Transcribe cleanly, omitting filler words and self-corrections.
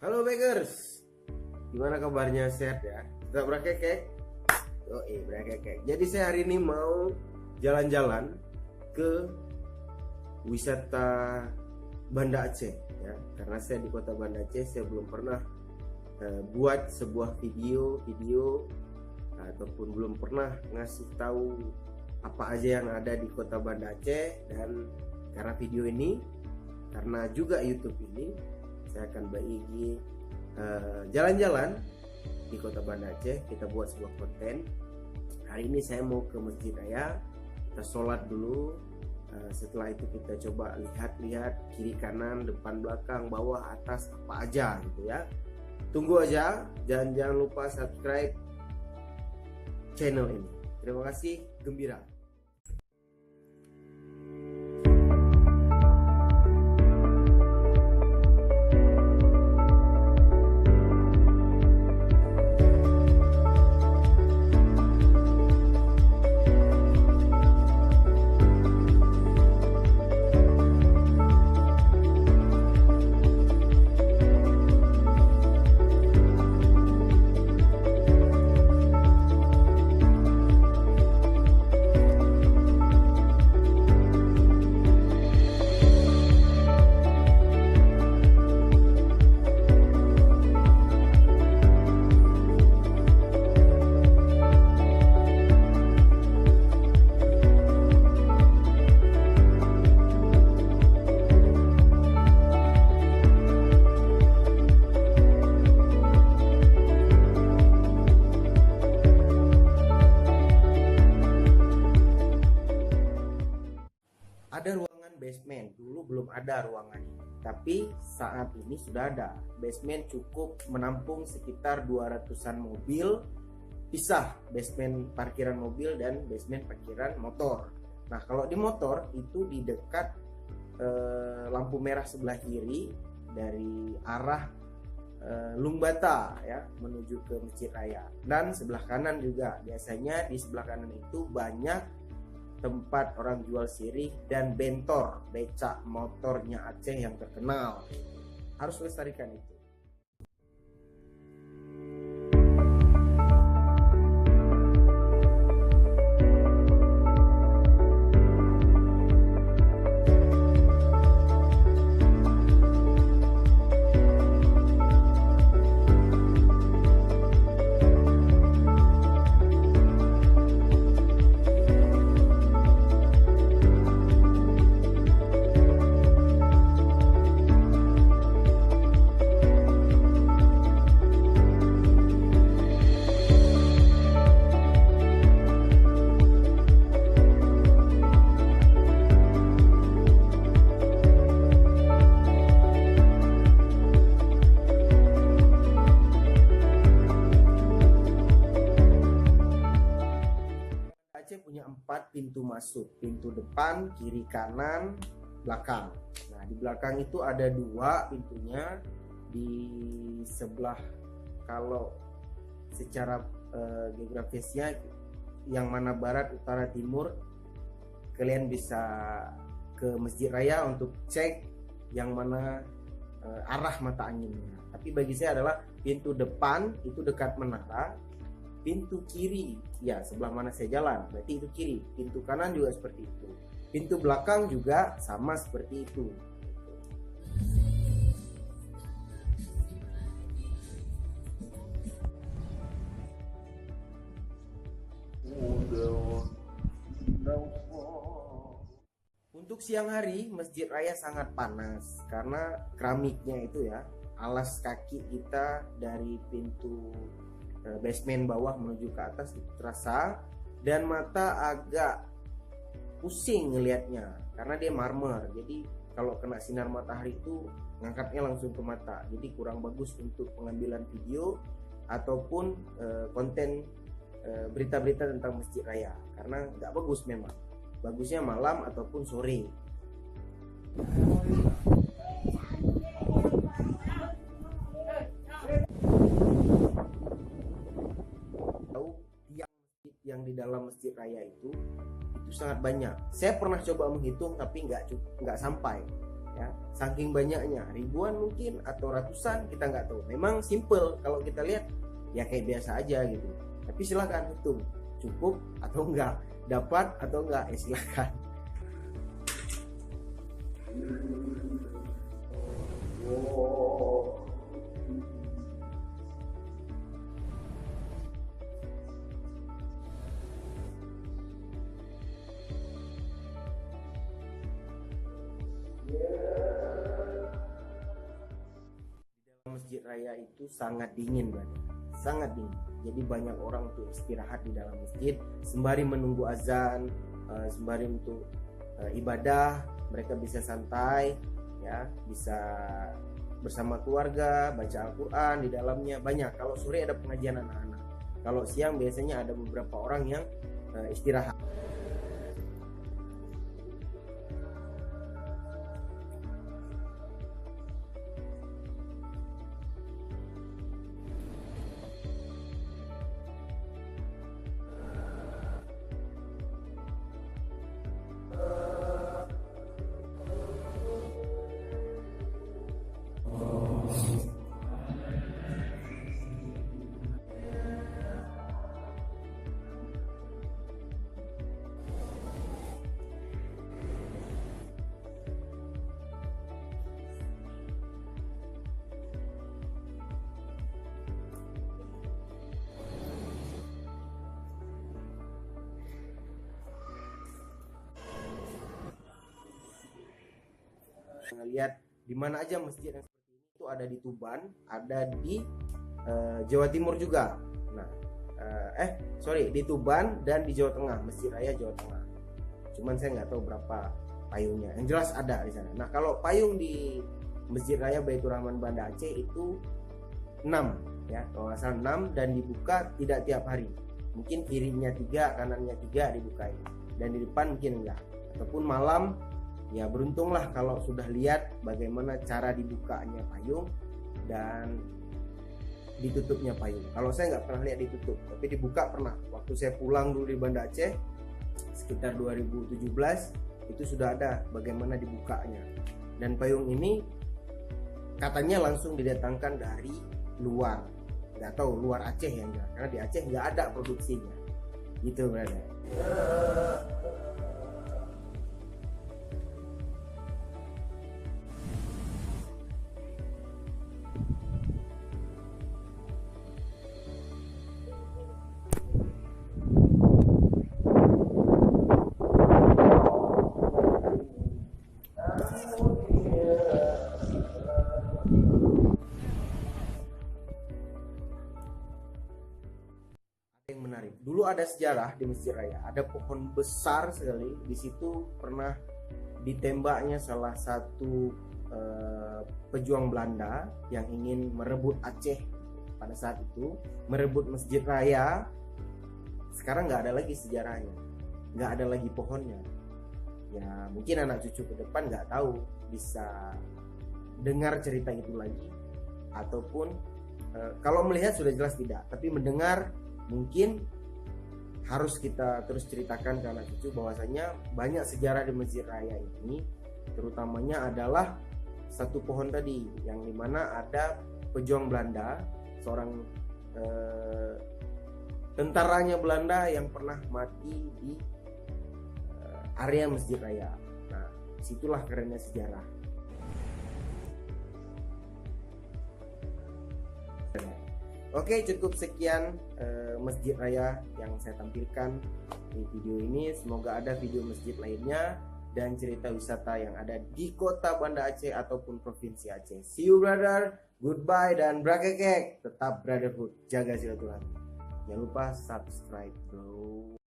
Halo Bakers, gimana kabarnya, sehat ya? Tetap berakekek? Oh iya, berakekek. Jadi saya hari ini mau jalan-jalan ke wisata Banda Aceh ya. Karena saya di kota Banda Aceh, saya belum pernah buat sebuah video ataupun belum pernah ngasih tahu apa aja yang ada di kota Banda Aceh. Dan karena video ini, karena juga YouTube ini, saya akan bagi jalan-jalan di kota Banda Aceh. Kita buat sebuah konten. Hari ini saya mau ke Masjid Raya, kita sholat dulu. Setelah itu kita coba lihat-lihat kiri kanan, depan belakang, bawah atas, apa aja gitu ya. Tunggu aja, jangan lupa subscribe channel ini. Terima kasih, gembira. Ada ruangan basement, dulu belum ada ruangan ini, tapi saat ini sudah ada. Basement cukup menampung sekitar 200-an mobil, pisah basement parkiran mobil dan basement parkiran motor. Nah, kalau di motor itu di dekat lampu merah sebelah kiri dari arah Lungbata ya, menuju ke Masjid Raya. Dan sebelah kanan juga, biasanya di sebelah kanan itu banyak tempat orang jual sirih dan bentor, becak motornya Aceh yang terkenal. Harus lestarikan itu. Aceh punya 4 pintu masuk, pintu depan, kiri, kanan, belakang. Nah, di belakang itu ada 2 pintunya. Di sebelah, kalau secara geografisnya yang mana barat, utara, timur, kalian bisa ke Masjid Raya untuk cek yang mana arah mata anginnya. Tapi bagi saya adalah pintu depan itu dekat menara. Pintu kiri, ya sebelah mana saya jalan, berarti itu kiri. Pintu kanan juga seperti itu. Pintu belakang juga sama seperti itu. Untuk siang hari, Masjid Raya sangat panas karena keramiknya itu ya, alas kaki kita dari pintu basement bawah menuju ke atas itu terasa, dan mata agak pusing ngelihatnya karena dia marmer. Jadi kalau kena sinar matahari itu ngangkatnya langsung ke mata, jadi kurang bagus untuk pengambilan video ataupun konten berita-berita tentang Masjid Raya, karena nggak bagus. Memang bagusnya malam ataupun sore. Yang di dalam Masjid Raya itu sangat banyak. Saya pernah coba menghitung tapi nggak sampai ya, saking banyaknya, ribuan mungkin atau ratusan, kita nggak tahu. Memang simple kalau kita lihat ya kayak biasa aja gitu, tapi silakan hitung cukup atau enggak, dapat atau enggak, silakan. Masjid raya itu sangat dingin, sangat dingin. Jadi banyak orang untuk istirahat di dalam masjid sembari menunggu azan, sembari untuk ibadah. Mereka bisa santai, ya, bisa bersama keluarga, baca Al-Quran di dalamnya banyak. Kalau sore ada pengajian anak-anak, kalau siang biasanya ada beberapa orang yang istirahat. Lihat di mana aja masjid yang seperti ini, itu ada di Tuban, ada di Jawa Timur juga. Nah, di Tuban dan di Jawa Tengah, Masjid Raya Jawa Tengah. Cuman saya nggak tahu berapa payungnya. Yang jelas ada di sana. Nah, kalau payung di Masjid Raya Baitur Rahman Banda Aceh itu 6, ya, kalau nggak salah 6, dan dibuka tidak tiap hari. Mungkin kirinya 3, kanannya 3 dibukain, dan di depan mungkin enggak. Ataupun malam. Ya beruntunglah kalau sudah lihat bagaimana cara dibukanya payung dan ditutupnya payung. Kalau saya nggak pernah lihat ditutup, tapi dibuka pernah. Waktu saya pulang dulu di Banda Aceh sekitar 2017 itu sudah ada bagaimana dibukanya. Dan payung ini katanya langsung didatangkan dari luar, nggak tahu luar Aceh yang enggak, karena di Aceh nggak ada produksinya. Gitu berada. Yang menarik, dulu ada sejarah di Masjid Raya, ada pohon besar sekali di situ, pernah ditembaknya salah satu pejuang Belanda yang ingin merebut Aceh pada saat itu, merebut Masjid Raya. Sekarang nggak ada lagi sejarahnya, nggak ada lagi pohonnya. Ya mungkin anak cucu ke depan nggak tahu bisa dengar cerita itu lagi, ataupun kalau melihat sudah jelas tidak, tapi mendengar mungkin harus kita terus ceritakan ke anak cucu bahwasanya banyak sejarah di Masjid Raya ini, terutamanya adalah satu pohon tadi yang dimana ada pejuang Belanda, seorang tentaranya Belanda yang pernah mati di area Masjid Raya. Nah, situlah kerennya sejarah. Oke, cukup sekian Masjid Raya yang saya tampilkan di video ini. Semoga ada video masjid lainnya dan cerita wisata yang ada di kota Banda Aceh ataupun provinsi Aceh. See you brother, goodbye, dan brakekek. Tetap brotherhood, jaga silaturahmi. Jangan lupa subscribe bro.